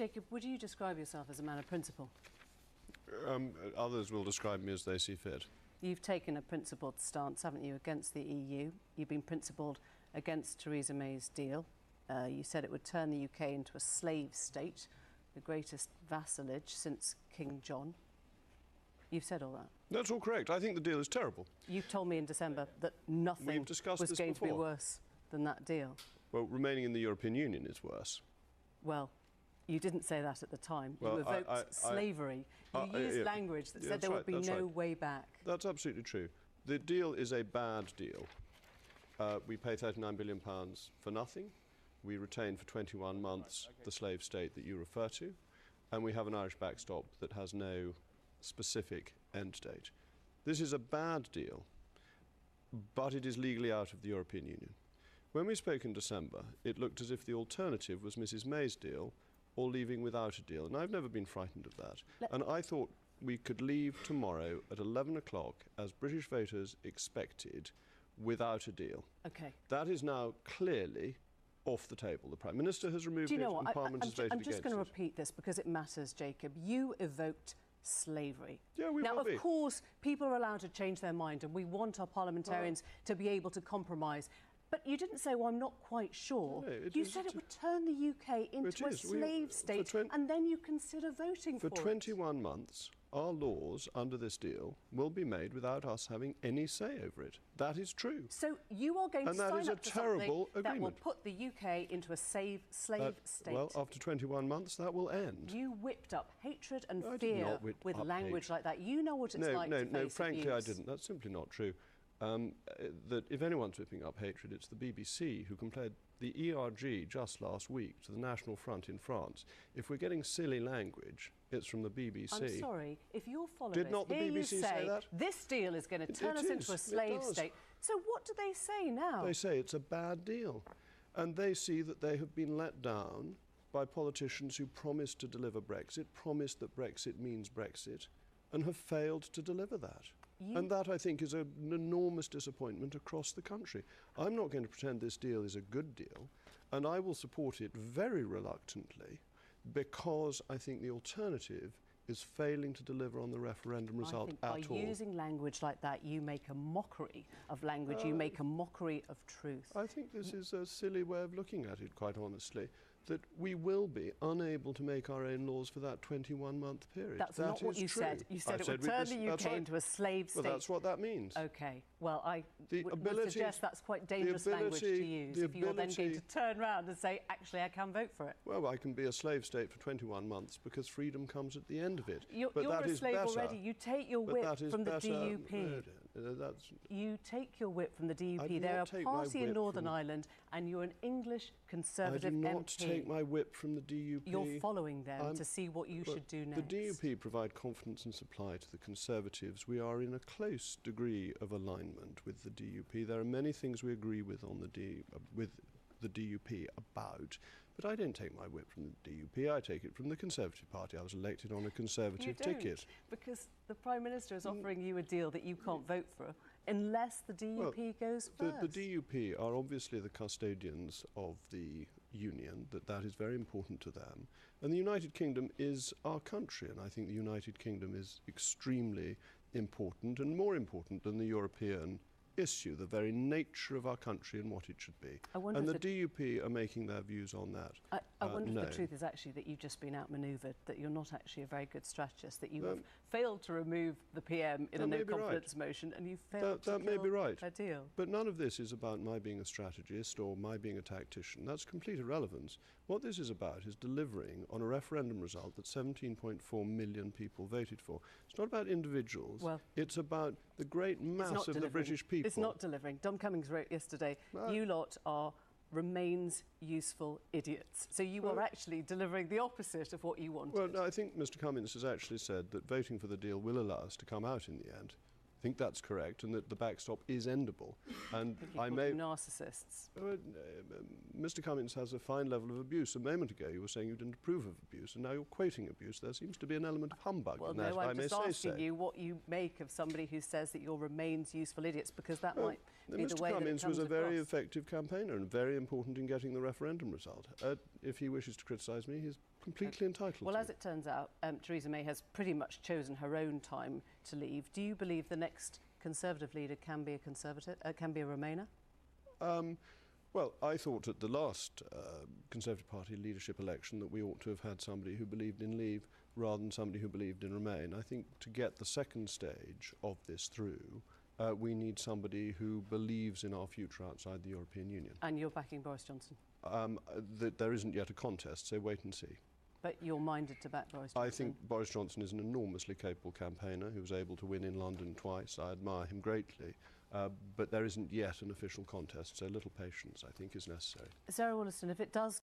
Jacob, would you describe yourself as a man of principle? Others will describe me as they see fit. You've taken a principled stance, haven't you, against the EU? You've been principled against Theresa May's deal. You said it would turn the UK into a slave state, the greatest vassalage since King John. You've said all that. That's all correct. I think the deal is terrible. You told me in December that nothing was going to be worse than that deal. Well, remaining in the European Union is worse. Well, you didn't say that at the time. Well, you evoked slavery. You used language that said there would be no way back. That's absolutely true. The deal is a bad deal. We pay £39 billion for nothing. We retain for 21 months the slave state that you refer to. And we have an Irish backstop that has no specific end date. This is a bad deal, but it is legally out of the European Union. When we spoke in December, it looked as if the alternative was Mrs May's deal or leaving without a deal, and I've never been frightened of that. And I thought we could leave tomorrow at 11 o'clock, as British voters expected, without a deal. Okay. That is now clearly off the table. The Prime Minister has removed it and Parliament has voted against it. I'm just going to repeat this because it matters, Jacob. You evoked slavery. Yeah, we now, will be. Of course, people are allowed to change their mind, and we want our parliamentarians to be able to compromise. But you didn't say, well, I'm not quite sure. No, you said it would turn the UK into a slave state, and then you consider voting for it. For 21 months, our laws under this deal will be made without us having any say over it. That is true. So you are going to sign up to terrible something that will put the UK into a slave state. Well, after 21 months, that will end. You whipped up hatred and fear with language like that. You know what it's like to face abuse. No, frankly, I didn't. That's simply not true. That if anyone's whipping up hatred, it's the BBC, who compared the ERG just last week to the National Front in France. If we're getting silly language, it's from the BBC. I'm sorry, if you're following Did not the BBC say that? This deal is going to turn us into a slave state. So what do they say now? They say it's a bad deal. And they see that they have been let down by politicians who promised to deliver Brexit, promised that Brexit means Brexit, and have failed to deliver that. And that, I think, is an enormous disappointment across the country. I'm not going to pretend this deal is a good deal, and I will support it very reluctantly because I think the alternative is failing to deliver on the referendum result at all. By using language like that, you make a mockery of language, you make a mockery of truth. I think this is a silly way of looking at it, quite honestly, that we will be unable to make our own laws for that 21-month period. That's not what you said. You said it would turn the UK into a slave state. Well, that's what that means. OK. Well, I would suggest that's quite dangerous language to use if you're then going to turn around and say, actually, I can vote for it. Well, I can be a slave state for 21 months because freedom comes at the end of it. You're a slave already. You take your whip from the DUP. You take your whip from the DUP. They're a party in Northern Ireland, and you're an English Conservative MP. I do not take my whip from the DUP. You're following them to see what you should do next. The DUP provide confidence and supply to the Conservatives. We are in a close degree of alignment with the DUP. There are many things we agree with on the DUP about, but I don't take my whip from the DUP. I take it from the Conservative Party. I was elected on a Conservative ticket. Because the Prime Minister is offering you a deal that you can't vote for unless the DUP goes first. The DUP are obviously the custodians of the Union, that is very important to them. And the United Kingdom is our country, and I think the United Kingdom is extremely important and more important than the European issue, the very nature of our country and what it should be. And the DUP are making their views on that. I wonder if the truth is actually that you've just been outmanoeuvred, that you're not actually a very good strategist, that you have failed to remove the PM in a no-confidence motion, and you've failed to kill a deal. But none of this is about my being a strategist or my being a tactician. That's complete irrelevance. What this is about is delivering on a referendum result that 17.4 million people voted for. It's not about individuals. It's about the great mass of the British people. It's not delivering. Dom Cummings wrote yesterday, you lot are Remains useful idiots. So you are actually delivering the opposite of what you wanted. Well, no, I think Mr Cummings has actually said that voting for the deal will allow us to come out in the end. I think that's correct, and that the backstop is endable. And I may narcissists. Mr Cummings has a fine level of abuse. A moment ago you were saying you didn't approve of abuse, and now you're quoting abuse. There seems to be an element of humbug in that, I'm just asking you what you make of somebody who says that you're Remains useful idiots, because that might be the way that it comes across. Mr Cummings was a very effective campaigner and very important in getting the referendum result. if he wishes to criticise me, he's completely entitled Well, to. as it turns out, Theresa May has pretty much chosen her own time to leave. Do you believe the next Conservative leader can be a Conservative, can be a Remainer? Well, I thought at the last Conservative Party leadership election that we ought to have had somebody who believed in leave rather than somebody who believed in remain. I think to get the second stage of this through, we need somebody who believes in our future outside the European Union. And you're backing Boris Johnson? There isn't yet a contest, so wait and see. But you're minded to back Boris Johnson? I think Boris Johnson is an enormously capable campaigner who was able to win in London twice. I admire him greatly. But there isn't yet an official contest, so a little patience, I think, is necessary. Sarah Wollaston, if it does